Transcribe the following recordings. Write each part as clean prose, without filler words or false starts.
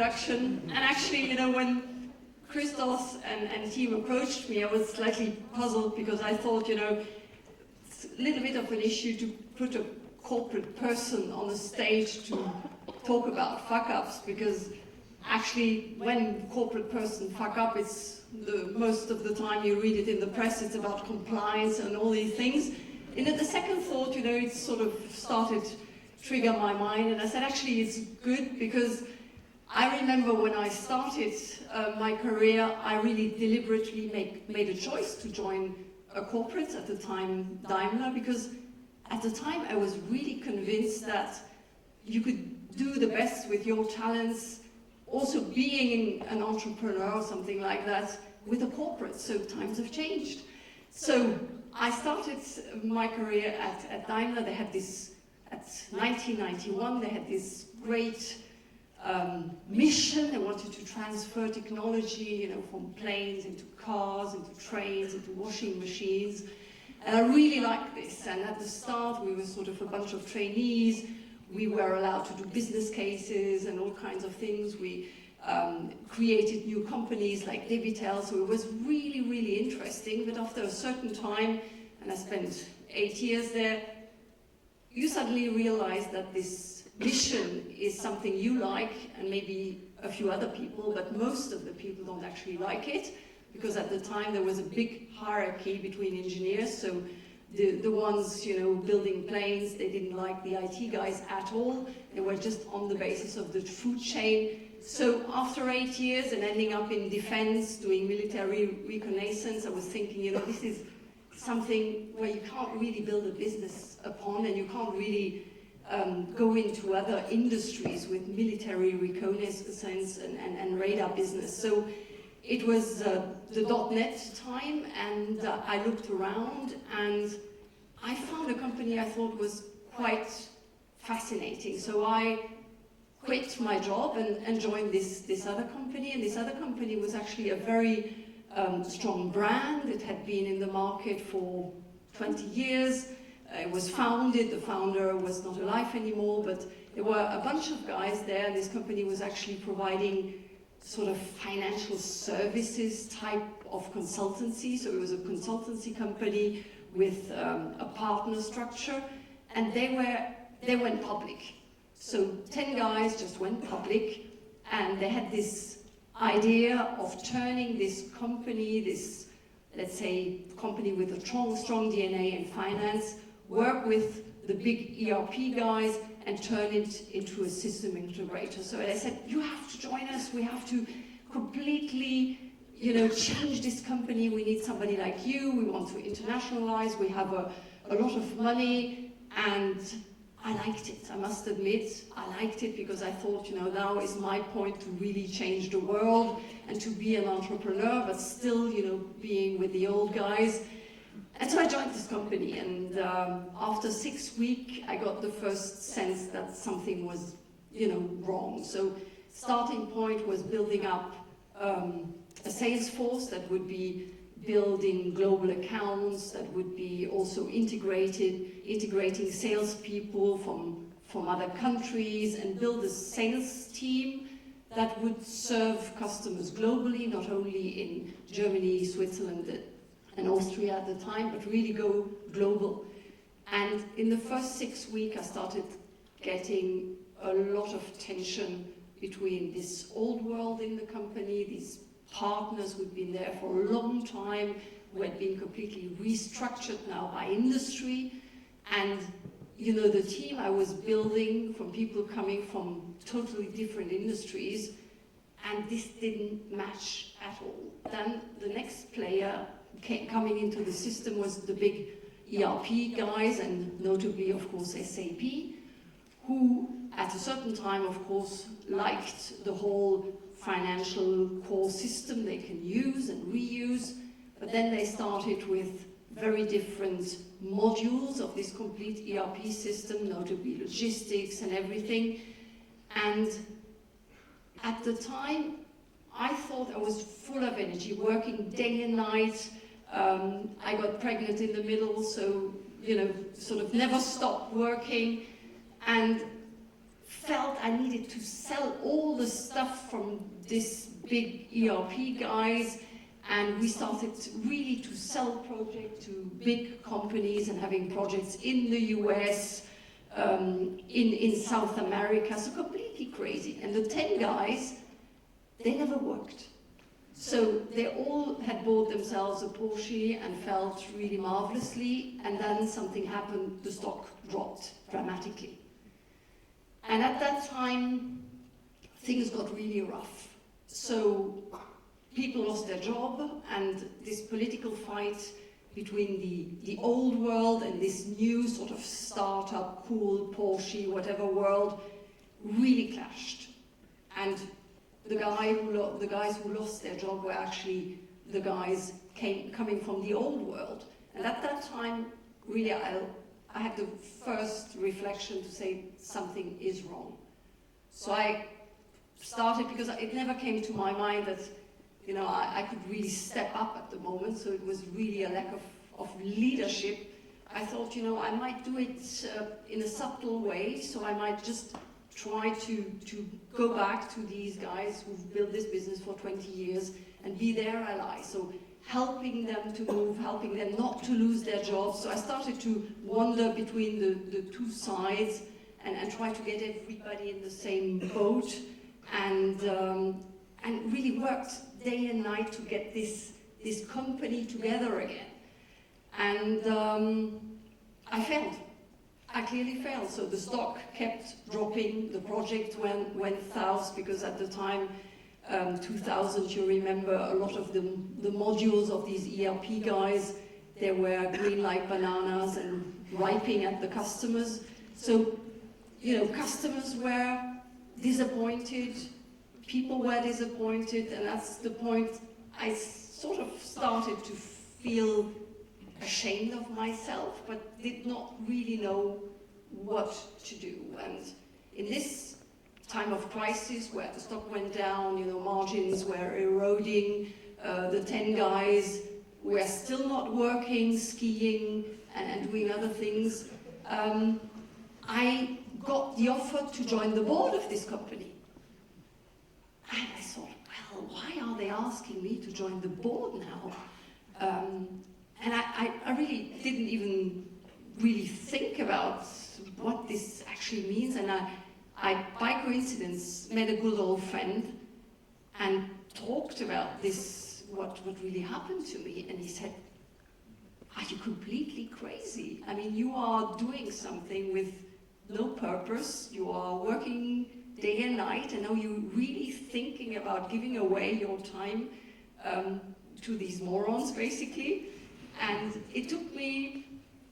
introduction. And actually, you know, when Christos and team approached me, I was slightly puzzled because I thought, you know, it's a little bit of an issue to put a corporate person on the stage to talk about fuck-ups, because actually when corporate person fuck up, it's most of the time you read it in the press, it's about compliance and all these things. And at the second thought, you know, it sort of started to trigger my mind, and I said, actually, it's good, because I remember when I started my career, I really deliberately made a choice to join a corporate, at the time Daimler, because at the time I was really convinced that you could do the best with your talents, also being an entrepreneur or something like that, with a corporate. So times have changed. So I started my career at Daimler. They had this, at 1991, they had this great mission. They wanted to transfer technology, you know, from planes into cars, into trains, into washing machines. And I really liked this. And at the start, we were sort of a bunch of trainees. We were allowed to do business cases and all kinds of things. We created new companies like Debitel, so it was really, really interesting. But after a certain time, and I spent 8 years there, you suddenly realize that this mission is something you like, and maybe a few other people, but most of the people don't actually like it, because at the time there was a big hierarchy between engineers. So the ones, you know, building planes, they didn't like the IT guys at all. They were just on the basis of the food chain. So after 8 years and ending up in defense, doing military reconnaissance, I was thinking, you know, this is something where you can't really build a business upon, and you can't really go into other industries with military reconnaissance and radar business. So it was the .NET time, and I looked around and I found a company I thought was quite fascinating. So I quit my job and joined this other company, and this other company was actually a very strong brand. It had been in the market for 20 years. It was founded, the founder was not alive anymore, but there were a bunch of guys there, and this company was actually providing sort of financial services type of consultancy. So it was a consultancy company with a partner structure, and they went public. So 10 guys just went public, and they had this idea of turning this company, this, let's say, company with a strong DNA in finance, work with the big ERP guys and turn it into a system integrator. So they said, you have to join us, we have to completely, you know, change this company, we need somebody like you, we want to internationalize, we have a lot of money. And I liked it, I must admit, I liked it, because I thought, you know, now is my point to really change the world and to be an entrepreneur, but still, you know, being with the old guys. And so I joined this company, and after 6 weeks, I got the first sense that something was, you know, wrong. So starting point was building up a sales force that would be building global accounts, that would be also integrating salespeople from other countries, and build a sales team that would serve customers globally, not only in Germany, Switzerland, and Austria at the time, but really go global. And in the first 6 weeks, I started getting a lot of tension between this old world in the company, these partners who'd been there for a long time, who had been completely restructured now by industry. And, you know, the team I was building from people coming from totally different industries, and this didn't match at all. Then the next player coming into the system was the big ERP guys, and notably, of course, SAP, who at a certain time, of course, liked the whole financial core system they can use and reuse, but then they started with very different modules of this complete ERP system, notably logistics and everything. And at the time, I thought I was full of energy, working day and night. I got pregnant in the middle, so, you know, sort of never stopped working. And felt I needed to sell all the stuff from this big ERP guys, and we started really to sell projects to big companies and having projects in the US, in South America, so completely crazy. And the 10 guys, they never worked. So they all had bought themselves a Porsche and felt really marvelously, and then something happened, the stock dropped dramatically. And at that time, things got really rough. So people lost their job, and this political fight between the old world and this new sort of startup, cool, Porsche, whatever world really clashed. And the guys who lost their job were actually the guys coming from the old world. And at that time, really, I had the first reflection to say something is wrong. So I started, because it never came to my mind that, you know, I could really step up at the moment, so it was really a lack of leadership. I thought, you know, I might do it in a subtle way, so I might just try to go back to these guys who've built this business for 20 years and be their ally. So helping them to move, helping them not to lose their jobs. So I started to wander between the two sides and try to get everybody in the same boat, and really worked day and night to get this company together again. And I failed. I clearly failed. So the stock kept dropping, the project went south, because at the time, 2000, you remember, a lot of the modules of these ERP guys, they were green like bananas and ripening at the customers. So, you know, customers were disappointed, people were disappointed, and that's the point I sort of started to feel ashamed of myself, but did not really know what to do. And in this time of crisis, where the stock went down, you know, margins were eroding, the 10 guys were still not working, skiing and doing other things, I got the offer to join the board of this company. And I thought, well, why are they asking me to join the board now? And I really didn't even really think about what this actually means. And I by coincidence, met a good old friend and talked about this, what really happened to me. And he said, are you completely crazy? I mean, you are doing something with no purpose. You are working day and night, and are you really thinking about giving away your time to these morons, basically? And it took me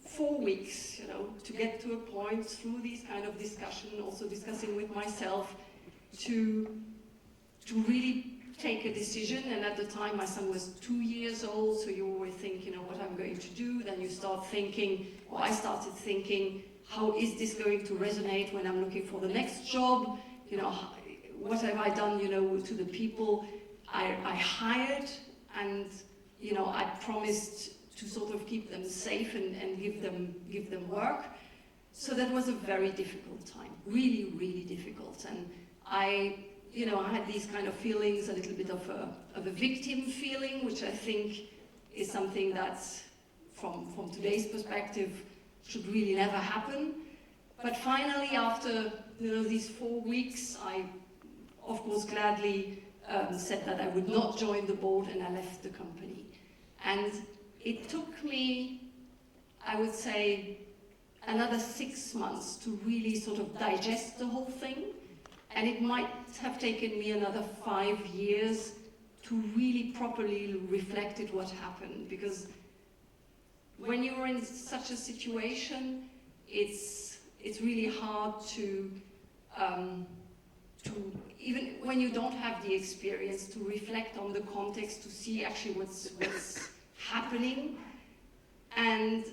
4 weeks, you know, to get to a point through these kind of discussion, also discussing with myself, to really take a decision. And at the time, my son was 2 years old, so you always think, you know, what I'm going to do. Then you start thinking, or I started thinking, how is this going to resonate when I'm looking for the next job? You know, what have I done, you know, to the people I hired? And, you know, I promised to sort of keep them safe and give them work. So that was a very difficult time, really, really difficult. And I had these kind of feelings, a little bit of a victim feeling, which I think is something that, from today's perspective, should really never happen. But finally, after these 4 weeks, I, of course, gladly said that I would not join the board, and I left the company. And it took me, I would say, another 6 months to really sort of digest the whole thing. And it might have taken me another 5 years to really properly reflect at what happened. Because when you're in such a situation, it's really hard to even when you don't have the experience, to reflect on the context, to see actually what's happening. And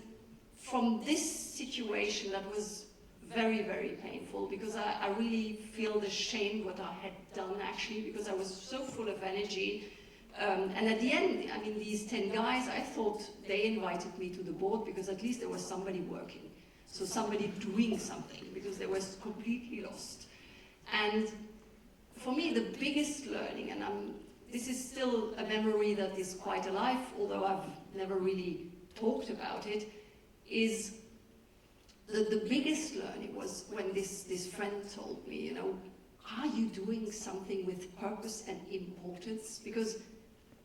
from this situation, that was very, very painful, because I really feel ashamed what I had done, actually, because I was so full of energy. And at the end, I mean, these 10 guys, I thought they invited me to the board because at least there was somebody working. So somebody doing something, because they were completely lost. And for me, the biggest learning, and this is still a memory that is quite alive, although I've never really talked about it, is the biggest learning was when this friend told me, you know, are you doing something with purpose and importance? Because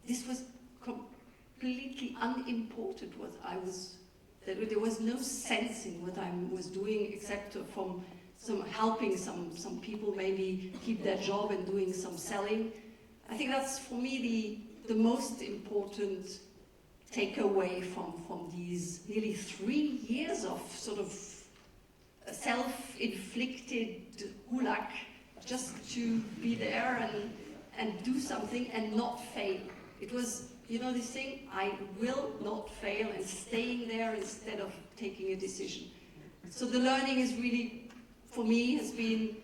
this was completely unimportant what I was, there was no sense in what I was doing except from helping some people maybe keep their job and doing some selling. I think that's for me the most important takeaway from these nearly 3 years of sort of self-inflicted gulag, just to be there and do something and not fail. It was, you know, this thing, I will not fail, and staying there instead of taking a decision. So the learning is really, for me, has been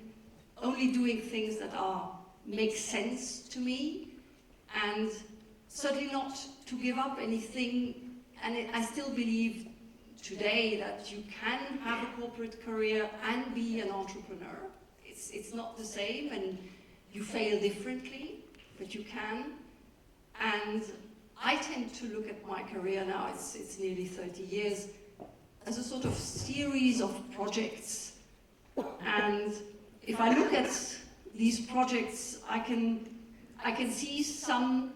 only doing things that make sense to me, and certainly not to give up anything. And I still believe today that you can have a corporate career and be an entrepreneur. It's not the same, and you fail differently, but you can. And I tend to look at my career now, it's nearly 30 years, as a sort of series of projects. And if I look at these projects, I can see some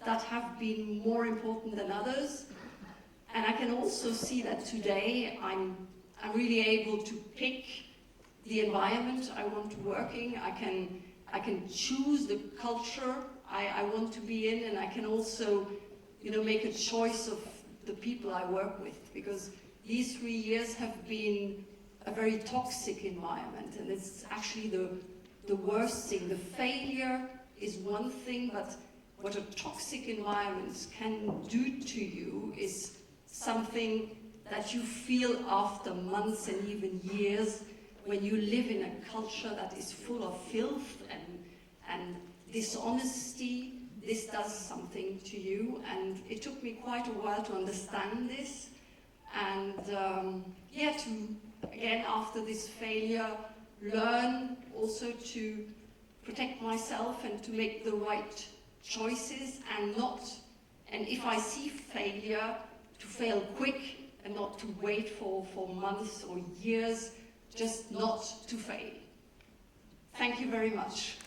that have been more important than others. And I can also see that today I'm really able to pick the environment I want to work in. I can choose the culture I want to be in, and I can also, you know, make a choice of the people I work with, because these 3 years have been a very toxic environment, and it's actually the worst thing. The failure is one thing, but what a toxic environment can do to you is something that you feel after months and even years, when you live in a culture that is full of filth and dishonesty. This does something to you, and it took me quite a while to understand this, and again, after this failure, learn also to protect myself and to make the right choices, and if I see failure, to fail quick and not to wait for months or years, just not to fail. Thank you very much.